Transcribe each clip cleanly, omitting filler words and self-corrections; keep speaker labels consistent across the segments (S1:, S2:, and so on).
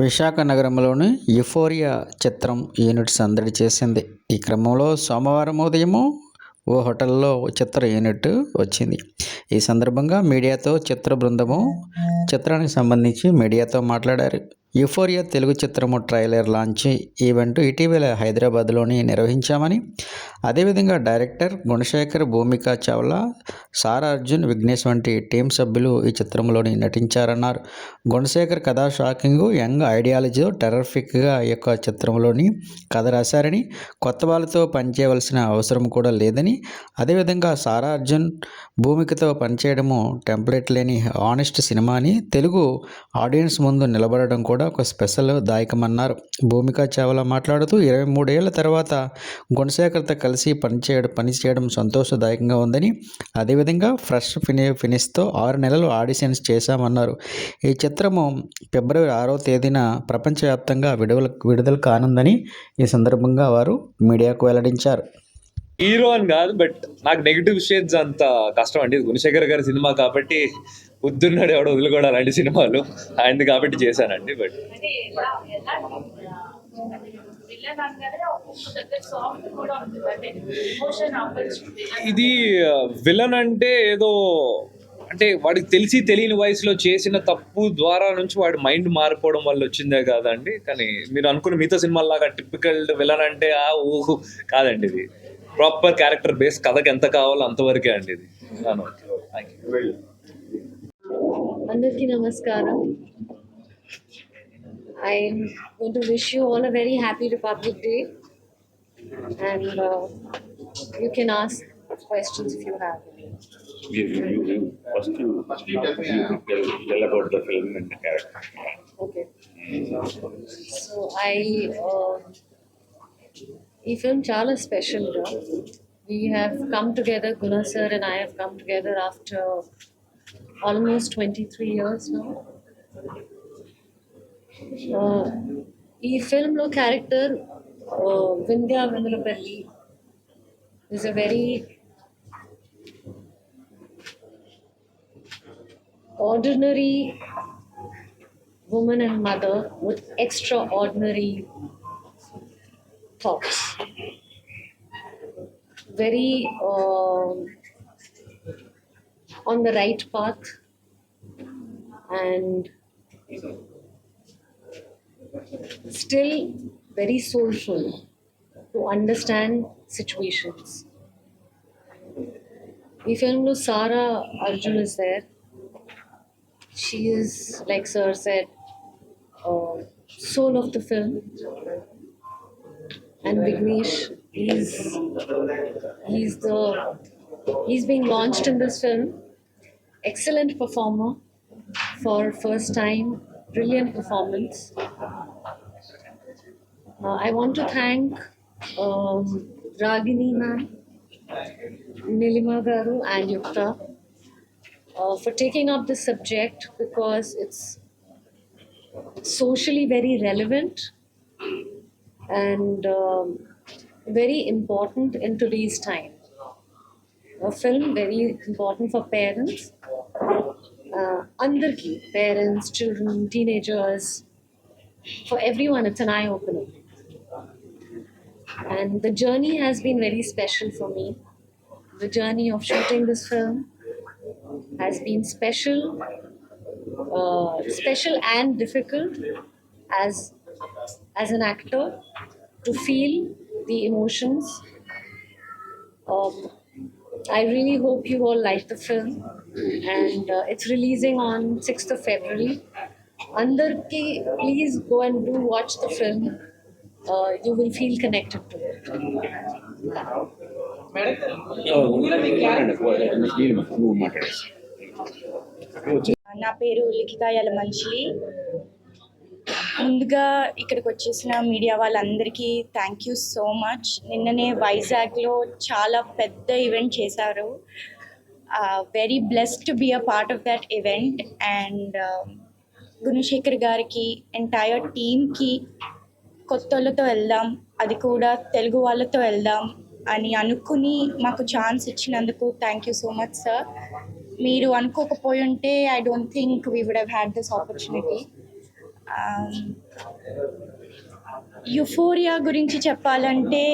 S1: విశాఖ నగరంలోని యుఫోరియా చిత్రం యూనిట్ సందడి చేసింది. ఈ క్రమంలో సోమవారం ఉదయం ఓ హోటల్లో చిత్ర యూనిట్ వచ్చింది. ఈ సందర్భంగా మీడియాతో చిత్ర బృందము చిత్రానికి సంబంధించి మీడియాతో మాట్లాడారు. యుఫోరియా తెలుగు చిత్రము ట్రైలర్ లాంచ్ ఈవెంట్ ఇటీవల హైదరాబాద్లోని నిర్వహించామని, అదేవిధంగా డైరెక్టర్ గుణశేఖర్, భూమికా చావ్లా, సారా అర్జున్, విఘ్నేష్ వంటి టీం సభ్యులు ఈ చిత్రంలోని నటించారన్నారు. గుణశేఖర్ కథ షాకింగ్, యంగ్ ఐడియాలజీతో టెర్రఫిక్గా ఈ యొక్క చిత్రంలోని కథ రాశారని, కొత్త వాళ్ళతో పనిచేయవలసిన అవసరం కూడా లేదని, అదేవిధంగా సారా అర్జున్, భూమికతో పనిచేయడము టెంప్లెట్ లేని ఆనెస్ట్ సినిమా అని, తెలుగు ఆడియన్స్ ముందు నిలబడడం కూడా ఒక స్పెషల్ దాయకమన్నారు. భూమికా చావ్లా మాట్లాడుతూ 23 ఏళ్ల తర్వాత గుణశేఖర్తో కలిసి పనిచేయడం సంతోషదాయకంగా ఉందని, అదేవిధంగా ఫ్రెష్ ఫినిష్తో 6 నెలలు ఆడిషన్స్ చేశామన్నారు. ఈ చిత్రము ఫిబ్రవరి 6వ తేదీన ప్రపంచవ్యాప్తంగా విడుదల కానుందని ఈ సందర్భంగా వారు మీడియాకు వెల్లడించారు.
S2: హీరో అని కాదు, బట్ నాకు నెగిటివ్ షేడ్స్ అంత కష్టం అండి. గుణశేఖర్ గారి సినిమా కాబట్టి పొద్దున్నాడు ఎవడో వదులుకోవడం అలాంటి సినిమాలు ఆయనది కాబట్టి చేశానండి. బట్ ఇది విలన్ అంటే ఏదో అంటే వాడికి తెలియని వయసులో చేసిన తప్పు ద్వారా నుంచి వాడి మైండ్ మారిపోవడం వల్ల వచ్చిందే కాదండి. కానీ మీరు అనుకున్న మిగతా సినిమాల్లాగా టిపికల్ విలన్ అంటే ఊహు కాదండి. ఇది ప్రాపర్ క్యారెక్టర్ బేస్, కథకి ఎంత కావాలో అంతవరకే అండి ఇది.
S3: అందరికీ నమస్కారం. I'm going to wish you all a very happy Republic Day, and you can ask questions if you have.
S4: First you tell about the film and the character.
S3: Okay. So ఈ film చాలా special గా. We have come together, Guna sir and I have come together after almost 23 years now. ఈ ఫిల్మ్లో character Vindhya Vemulapalli is a very ordinary woman and mother with extraordinary thoughts. Very on the right path and still very soulful to understand situations. If you know Sara Arjun is there, she is, like sir said, soul of the film. And Vignesh, he's being launched in this film. Excellent performer for first time, brilliant performance. I want to thank Ragini ma'am, Nilima garu and Yukta for taking up this subject because it's socially very relevant and very important in today's time. A film very important for parents, andarki, parents, children, teenagers, for everyone. It's an eye opener, and the journey has been very special for me. The journey of shooting this film has been special and difficult as an actor, to feel the emotions. I really hope you all like the film, and it's releasing on 6th of February. Andarki, please go and do watch the film. You will feel connected to it.
S5: నా పేరు లిఖితా యలమంచిలి. ముందుగా ఇక్కడికి వచ్చేసిన media వాళ్ళందరికీ thank you so much. నిన్ననే వైజాగ్లో చాలా పెద్ద ఈవెంట్ చేశారు. Very blessed to be a part of that event. And Gunasekhar గారికి, ఎంటైర్ టీమ్కి కొత్త వాళ్ళతో వెళ్దాం, అది కూడా తెలుగు వాళ్ళతో వెళ్దాం అని అనుకుని మాకు ఛాన్స్ ఇచ్చినందుకు thank you so much sir. మీరు అనుకోకపోయి ఉంటే I don't think we would have had this opportunity. Euphoria గురించి చెప్పాలంటే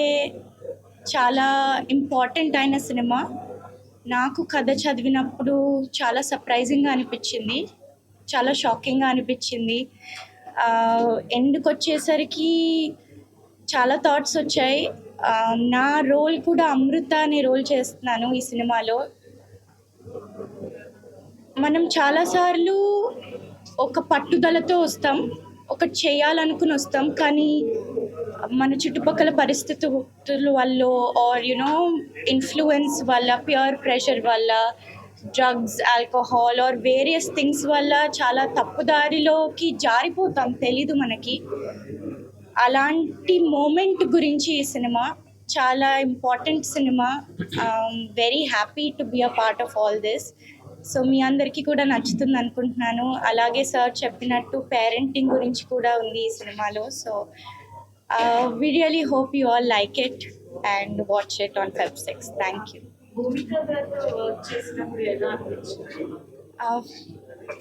S5: చాలా ఇంపార్టెంట్ అయిన సినిమా. నాకు కథ చదివినప్పుడు చాలా సర్ప్రైజింగ్గా అనిపించింది, చాలా షాకింగ్గా అనిపించింది. ఎండ్కి వచ్చేసరికి చాలా థాట్స్ వచ్చాయి. నా రోల్ కూడా అమృత అనే రోల్ చేస్తున్నాను ఈ సినిమాలో. మనం చాలాసార్లు ఒక పట్టుదలతో వస్తాం, ఒకటి చేయాలనుకుని వస్తాం, కానీ మన చుట్టుపక్కల పరిస్థితుల వల్ల ఆర్ ఇన్ఫ్లుయెన్స్ వల్ల, పియర్ ప్రెషర్ వల్ల, drugs, alcohol or various things వల్ల చాలా తప్పుదారిలోకి జారిపోతాం, తెలీదు మనకి. అలాంటి మూమెంట్ గురించి ఈ సినిమా చాలా important cinema. Very happy to be a part of all this. So మీ అందరికీ కూడా నచ్చుతుంది అనుకుంటున్నాను. అలాగే సార్ చెప్పినట్టు పేరెంటింగ్ గురించి కూడా ఉంది ఈ సినిమాలో. So we really hope you all like it and watch it on Feb 6. Thank you.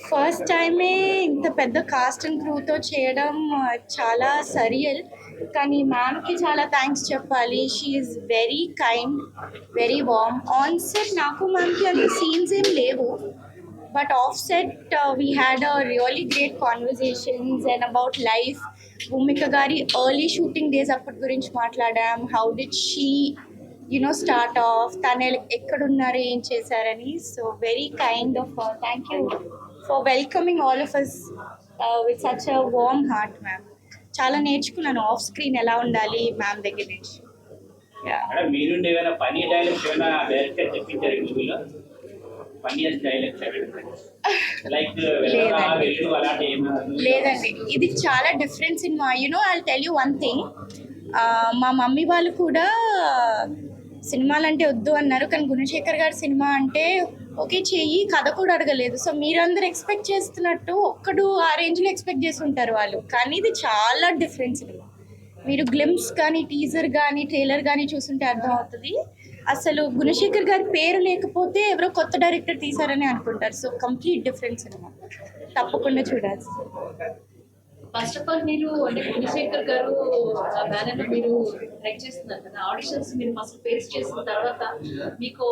S5: First టైమే ఇంత పెద్ద కాస్ట్ అండ్ క్రూతో చేయడం చాలా సరియల్. కానీ మ్యామ్కి చాలా థ్యాంక్స్ చెప్పాలి. She is very kind, very warm. On set నాకు మ్యామ్కి అంత సీన్స్ ఏం లేవు, but off set we had a really great conversations and about life. Bhumika గారి ఎర్లీ షూటింగ్ డేస్ అప్పటి గురించి మాట్లాడాం. How did she start off, తను ఎక్కడున్నారు, ఏం చేశారని. So very kind of her. Thank you for welcoming all of us with such a warm heart ma'am. చాలా నేర్చుకున్నాను ఆఫ్ స్క్రీన్ ఎలా ఉండాలి మ్యామ్ దగ్గర నుంచి.
S6: మీరు ఏమైనా ఫన్నీ డైలాగ్స్ ఏమైనా డైరెక్టర్ చెప్పించారు ఈ మూవీలో? ఫన్నీయెస్ట్ డైలాగ్స్ లైక్ అలాంటి
S5: లేదండి, ఇది చాలా different cinema. I'll tell you one thing. మా మమ్మీ వాళ్ళు కూడా సినిమాలు అంటే వద్దు అన్నారు, కానీ గుణశేఖర్ గారి సినిమా అంటే ఓకే చెయ్యి, కథ కూడా అడగలేదు. సో మీరందరూ ఎక్స్పెక్ట్ చేస్తున్నట్టు ఒక్కడు ఆ రేంజ్లో ఎక్స్పెక్ట్ చేసి ఉంటారు వాళ్ళు, కానీ ఇది చాలా డిఫరెంట్ సినిమా. మీరు గ్లిమ్స్ కానీ, టీజర్ కానీ, ట్రైలర్ కానీ చూస్తుంటే అర్థం అవుతుంది. అసలు గుణశేఖర్ గారి పేరు లేకపోతే ఎవరో కొత్త డైరెక్టర్ తీశారని అనుకుంటారు. సో కంప్లీట్ డిఫరెంట్ సినిమా, తప్పకుండా చూడాల్సి.
S3: ఫస్ట్ ఆఫ్ ఆల్ మీరు అంటే గుణశేఖర్ గారు బ్యానర్లో మీరు ట్రై చేస్తున్నారు కదా, ఆడిషన్స్ మీరు ఫస్ట్ ఫేస్ చేసిన తర్వాత మీకు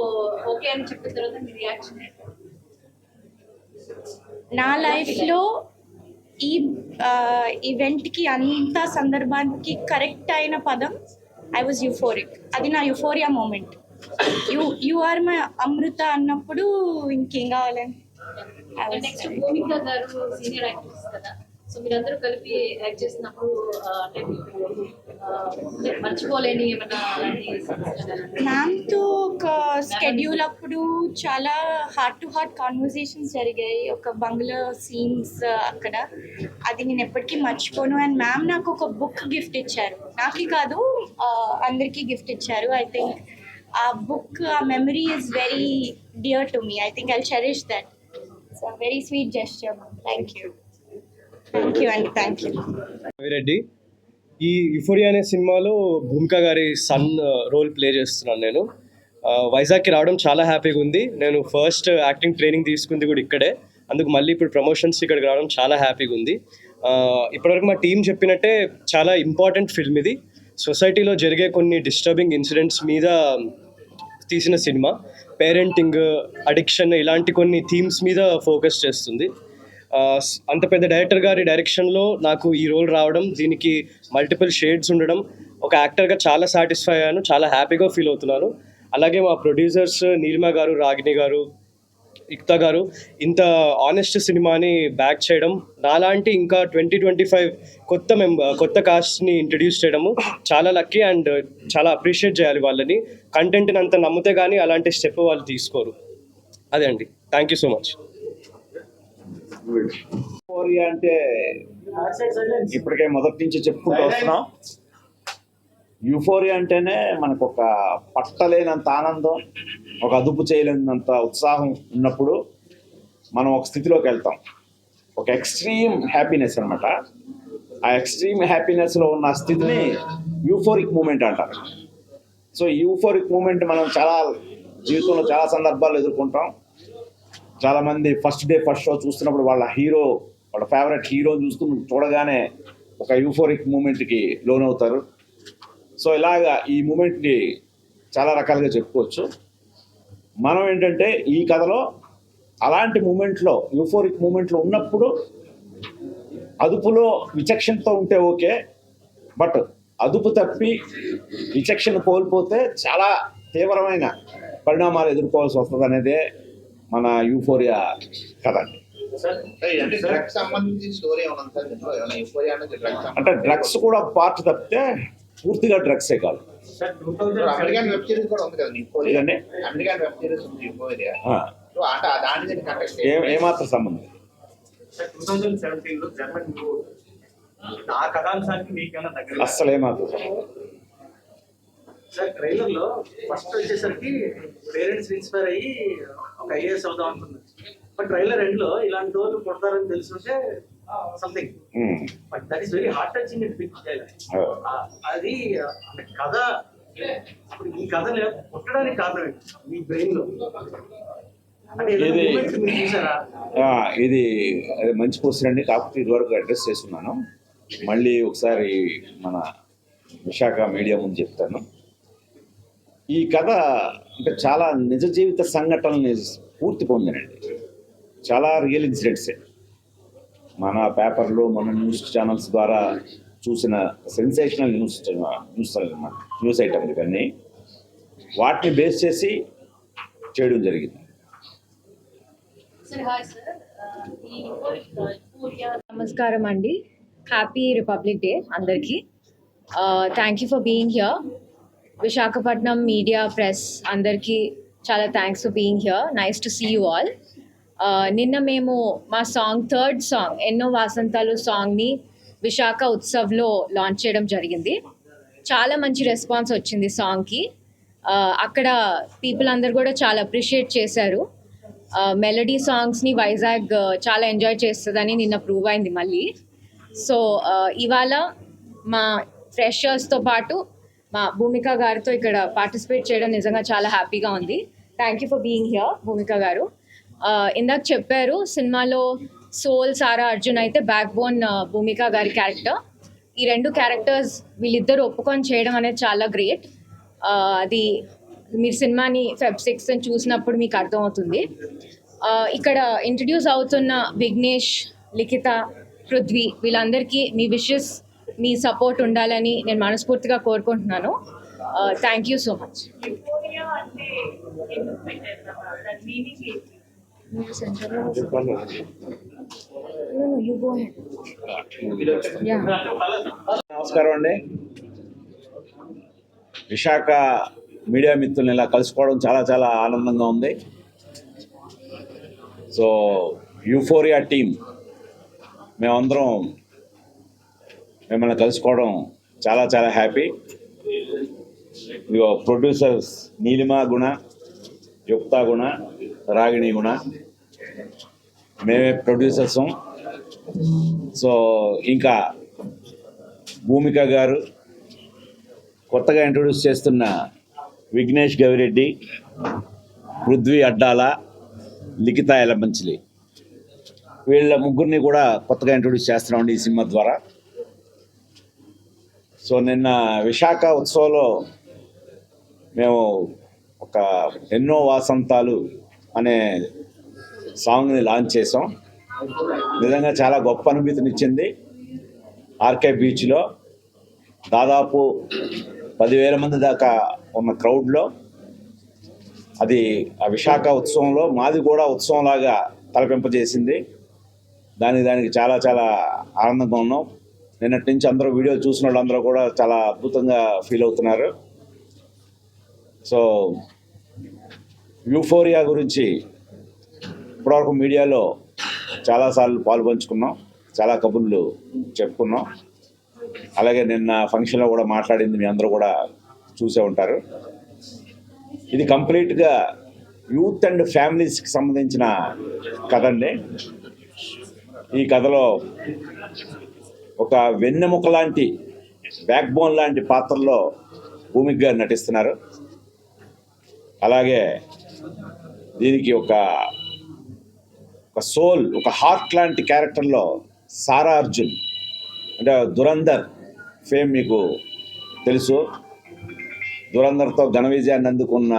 S3: ఓకే అని చెప్పిన తర్వాత మీ రియాక్షన్?
S5: నా లైఫ్లో ఈ ఈవెంట్కి అంత సందర్భానికి కరెక్ట్ అయిన పదం ఐ వాజ్ యూఫోరిక్. అది నా euphoria moment. You are my Amrita అన్నప్పుడు ఇంకేం కావాలని.
S3: నెక్స్ట్ భూమిక గారు సీనియర్ యాక్టర్స్ కదా, సో మీరందరూ కలిపి యాక్ట్ చేసినప్పుడు అంటే మర్చిపోలేని ఏమన్నా
S5: మ్యామ్తో ఒక స్కెడ్యూల్ అప్పుడు చాలా హార్ట్ టు హార్ట్ కాన్వర్జేషన్స్ జరిగాయి. ఒక బంగ్లా సీన్స్ అక్కడ, అది నేను ఎప్పటికీ మర్చిపోను. అండ్ మ్యామ్ నాకు ఒక బుక్ గిఫ్ట్ ఇచ్చారు, నాకే కాదు అందరికీ గిఫ్ట్ ఇచ్చారు. ఐ థింక్ ఆ బుక్, ఆ memory is very dear to me. I think I'll cherish that. It's a very sweet gesture. Thank you. Thank you అండి, థ్యాంక్ యూ.
S7: రెడ్డి, ఈ యుఫోరియా అనే సినిమాలో భూమిక గారి సన్ రోల్ ప్లే చేస్తున్నాను నేను. వైజాగ్కి రావడం చాలా హ్యాపీగా ఉంది. నేను ఫస్ట్ యాక్టింగ్ ట్రైనింగ్ తీసుకుంది కూడా ఇక్కడే, అందుకు మళ్ళీ ఇప్పుడు ప్రమోషన్స్ ఇక్కడికి రావడం చాలా హ్యాపీగా ఉంది. ఇప్పటివరకు మా టీం చెప్పినట్టే చాలా ఇంపార్టెంట్ ఫిల్మ్ ఇది. సొసైటీలో జరిగే కొన్ని డిస్టర్బింగ్ ఇన్సిడెంట్స్ మీద తీసిన సినిమా. పేరెంటింగ్, అడిక్షన్ ఇలాంటి కొన్ని థీమ్స్ మీద ఫోకస్ చేస్తుంది. అంత పెద్ద డైరెక్టర్ గారి డైరెక్షన్లో నాకు ఈ రోల్ రావడం, దీనికి మల్టిపుల్ షేడ్స్ ఉండడం, ఒక యాక్టర్గా చాలా సాటిస్ఫై అయ్యాను, చాలా హ్యాపీగా ఫీల్ అవుతున్నాను. అలాగే మా ప్రొడ్యూసర్స్ నీలిమ గారు, రాగిణి గారు, ఇక్తా గారు ఇంత ఆనెస్ట్ సినిమాని బ్యాక్ చేయడం, నాలాంటి ఇంకా 20-25 కొత్త కాస్ట్ని ఇంట్రడ్యూస్ చేయడము చాలా లక్కీ అండ్ చాలా అప్రిషియేట్ చేయాలి వాళ్ళని. కంటెంట్ని అంత నమ్మితే కానీ అలాంటి స్టెప్ వాళ్ళు తీసుకోరు. అదే అండి, thank you so much.
S8: Euphoria అంటే ఇప్పటికే మొదటి నుంచి చెప్పుకుంటూ వస్తున్నాం. యూఫోరియా అంటేనే మనకు ఒక పట్టలేనంత ఆనందం, ఒక అదుపు చేయలేనంత ఉత్సాహం ఉన్నప్పుడు మనం ఒక స్థితిలోకి వెళ్తాం. ఒక ఎక్స్ట్రీమ్ హ్యాపీనెస్ అనమాట. ఆ ఎక్స్ట్రీమ్ హ్యాపీనెస్లో ఉన్న స్థితిని యూఫోరిక్ మూమెంట్ అంటారు. సో ఈ యూఫోరిక్ మూమెంట్ మనం జీవితంలో చాలా సందర్భాలు ఎదుర్కొంటాం. చాలామంది ఫస్ట్ డే ఫస్ట్ షో చూస్తున్నప్పుడు వాళ్ళ హీరో వాళ్ళ ఫేవరెట్ హీరోని చూడగానే ఒక యూఫోరిక్ మూమెంట్కి లోనవుతారు. సో ఇలాగా ఈ మూమెంట్ని చాలా రకాలుగా చెప్పుకోవచ్చు. మనం ఏంటంటే ఈ కథలో అలాంటి మూమెంట్లో యూఫోరిక్ మూమెంట్లో ఉన్నప్పుడు అదుపులో విచక్షణతో ఉంటే ఓకే, బట్ అదుపు తప్పి విచక్షణ కోల్పోతే చాలా తీవ్రమైన పరిణామాలు ఎదుర్కోవాల్సి వస్తుంది అనేదే మన యూఫోరియా కథ.
S9: డ్రగ్స్ సంబంధించిన స్టోరీ ఏమైనా ఉందా సార్? దీంట్లో ఏమైనా యూఫోరియా అనేది డ్రగ్స్
S8: అంటే డ్రగ్స్ కూడా పార్ట్ తప్పితే పూర్తిగా డ్రగ్సే కాదు.
S9: అమెరికన్ వెబ్ సిరీస్ కూడా ఉంది కదా యూఫోరియా.
S8: ఇదండి
S9: అమెరికన్ వెబ్ సిరీస్ ఉంది యూఫోరియా.
S8: ఆ,
S9: సో అంటే దాని కంటెక్స్ట్
S8: ఏమాత్రం సంబంధం లేదు.
S10: 2017లో జర్మన్ ఆ కథాంశానికి మీకేమైనా దగ్గర
S8: అస్సలు ఏమాత్రం సంబంధం లేదు.
S10: సార్ ట్రైలర్ లో ఫస్ట్ వచ్చేసరికి పేరెంట్స్ ఇన్స్పైర్ అయ్యి ఒక ఐఏఎస్ అవుదాం అనుకున్నారు. బట్ ట్రైలర్ ఎండ్ లో ఇలాంటి రోజులు కొడతారని తెలుసుంటే something, but that is very heart touching it pic. అది కథ, ఇప్పుడు ఈ కథ కొట్టడానికి కారణం ఏంటి మీ బ్రెయిన్ లో? అంటే
S8: ఇది
S10: మీరు చూసారా?
S8: ఇది అది మంచి క్వశ్చన్ అండి. కాకపోతే ఇదివరకు అడ్రస్ చేస్తున్నాను, మళ్ళీ ఒకసారి మన విశాఖ మీడియా ముందు చెప్తాను. ఈ కథ అంటే చాలా నిజ జీవిత సంఘటనల్ని పూర్తి పొందినండి. చాలా రియల్ ఇన్సిడెంట్సే. మన పేపర్లో మన న్యూస్ ఛానల్స్ ద్వారా చూసిన సెన్సేషనల్ న్యూస్ ఐటమ్ ఇవన్నీ వాటిని బేస్ చేసి చేయడం జరిగింది.
S3: నమస్కారం అండి. హ్యాపీ రిపబ్లిక్ డే అందరికీ. Thank you for being here. Visakhapatnam media press అందరికీ చాలా thanks for being here. Nice to see you all. నిన్న మేము మా సాంగ్, థర్డ్ సాంగ్ ఎన్నో వాసంతాలు సాంగ్ని విశాఖ ఉత్సవ్లో లాంచ్ చేయడం జరిగింది. చాలా మంచి రెస్పాన్స్ వచ్చింది సాంగ్కి. అక్కడ పీపుల్ అందరు కూడా చాలా అప్రిషియేట్ చేశారు. మెలడీ సాంగ్స్ని వైజాగ్ చాలా ఎంజాయ్ చేస్తుందని నిన్న ప్రూవ్ అయింది మళ్ళీ. సో ఇవాళ మా ఫ్రెషర్స్తో పాటు మా భూమిక గారితో ఇక్కడ పార్టిసిపేట్ చేయడం నిజంగా చాలా హ్యాపీగా ఉంది. Thank you for being here Bhumika garu. ఇందాక చెప్పారు సినిమాలో సోల్ సారా అర్జున్ అయితే బ్యాక్ బోన్ భూమిక గారి క్యారెక్టర్. ఈ రెండు క్యారెక్టర్స్ వీళ్ళిద్దరు ఒప్పుకొని చేయడం అనేది చాలా గ్రేట్. అది మీరు సినిమాని Feb 6 చూసినప్పుడు మీకు అర్థమవుతుంది. ఇక్కడ ఇంట్రడ్యూస్ అవుతున్న విఘ్నేష్, లిఖిత, పృథ్వీ వీళ్ళందరికీ మీ విషెస్, మీ సపోర్ట్ ఉండాలని నేను మనస్ఫూర్తిగా కోరుకుంటున్నాను. Thank you so much.
S8: నమస్కారం అండి. విశాఖ మీడియా మిత్రులను ఇలా కలుసుకోవడం చాలా చాలా ఆనందంగా ఉంది. సో యూఫోరియా టీం మేమందరం మిమ్మల్ని కలుసుకోవడం చాలా చాలా హ్యాపీ. ఇదిగో ప్రొడ్యూసర్స్ నీలిమా గుణ, యుక్తా గుణ, రాగిణి గుణ, మేమే ప్రొడ్యూసర్స్. సో ఇంకా భూమిక గారు, కొత్తగా ఇంట్రొడ్యూస్ చేస్తున్న విఘ్నేష్ గవిరెడ్డి, పృథ్వీ అడ్డాల, లిఖిత ఎలమంచిలి, వీళ్ళ ముగ్గురిని కూడా కొత్తగా ఇంట్రొడ్యూస్ చేస్తున్నామండి ఈ సినిమా ద్వారా. సో నిన్న విశాఖ ఉత్సవంలో మేము ఒక ఎన్నో వాసంతాలు అనే సాంగ్ని లాంచ్ చేసాం. నిజంగా చాలా గొప్ప అనుభూతినిచ్చింది. ఆర్కే బీచ్లో దాదాపు 10,000 మంది దాకా ఉన్న క్రౌడ్లో అది ఆ విశాఖ ఉత్సవంలో మాది కూడా ఉత్సవంలాగా తలపింపజేసింది. దానికి చాలా చాలా ఆనందంగా ఉన్నాం. నిన్నటి నుంచి అందరూ వీడియో చూసిన వాళ్ళందరూ కూడా చాలా అద్భుతంగా ఫీల్ అవుతున్నారు. సో యూఫోరియా గురించి ఇప్పటివరకు మీడియాలో చాలాసార్లు పాల్పంచుకున్నాం, చాలా కబుర్లు చెప్పుకున్నాం. అలాగే నిన్న ఫంక్షన్లో కూడా మాట్లాడింది మీ అందరూ కూడా చూసే ఉంటారు. ఇది కంప్లీట్గా యూత్ అండ్ ఫ్యామిలీస్కి సంబంధించిన కథ అండి. ఈ కథలో ఒక వెన్నెముక లాంటి, బ్యాక్ బోన్ లాంటి పాత్రలో భూమిక గారు నటిస్తున్నారు. అలాగే దీనికి ఒక ఒక సోల్, ఒక హార్ట్ లాంటి క్యారెక్టర్లో సారా అర్జున్, అంటే దురంధర్ ఫేమ్ మీకు తెలుసు. దురంధర్తో ఘన విజయాన్ని అందుకున్న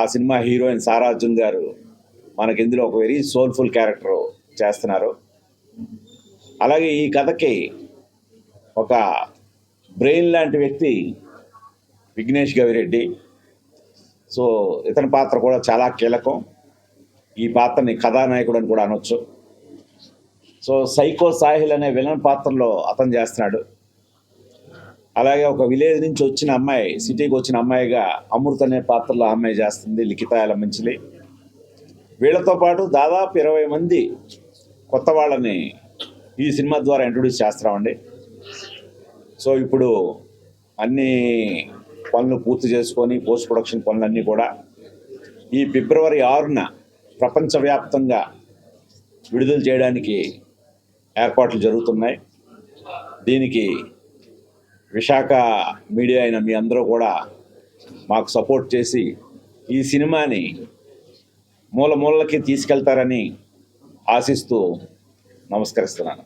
S8: ఆ సినిమా హీరోయిన్ సారా అర్జున్ గారు మనకి ఇందులో ఒక వెరీ సోల్ఫుల్ క్యారెక్టర్ చేస్తున్నారు. అలాగే ఈ కథకి ఒక బ్రెయిన్ లాంటి వ్యక్తి విఘ్నేష్ గవిరెడ్డి. సో ఇతని పాత్ర కూడా చాలా కీలకం. ఈ పాత్రని కథానాయకుడు అని కూడా అనొచ్చు. సో సైకో సాహిల్ అనే విలన్ పాత్రలో అతను చేస్తున్నాడు. అలాగే ఒక విలేజ్ నుంచి వచ్చిన అమ్మాయి, సిటీకి వచ్చిన అమ్మాయిగా అమృత అనే పాత్రలో అమ్మాయి చేస్తుంది లిఖిత యలమంచిలి. వీళ్ళతో పాటు దాదాపు 20 మంది కొత్త వాళ్ళని ఈ సినిమా ద్వారా ఇంట్రొడ్యూస్ చేస్తున్నామండి. సో ఇప్పుడు అన్ని పనులు పూర్తి చేసుకొని పోస్ట్ ప్రొడక్షన్ పనులన్నీ కూడా ఈ ఫిబ్రవరి 6న ప్రపంచవ్యాప్తంగా విడుదల చేయడానికి ఏర్పాట్లు జరుగుతున్నాయి. దీనికి విశాఖ మీడియా అయిన మీ అందరూ కూడా మాకు సపోర్ట్ చేసి ఈ సినిమాని మూల మూలకి తీసుకెళ్తారని ఆశిస్తూ నమస్కరిస్తున్నాను.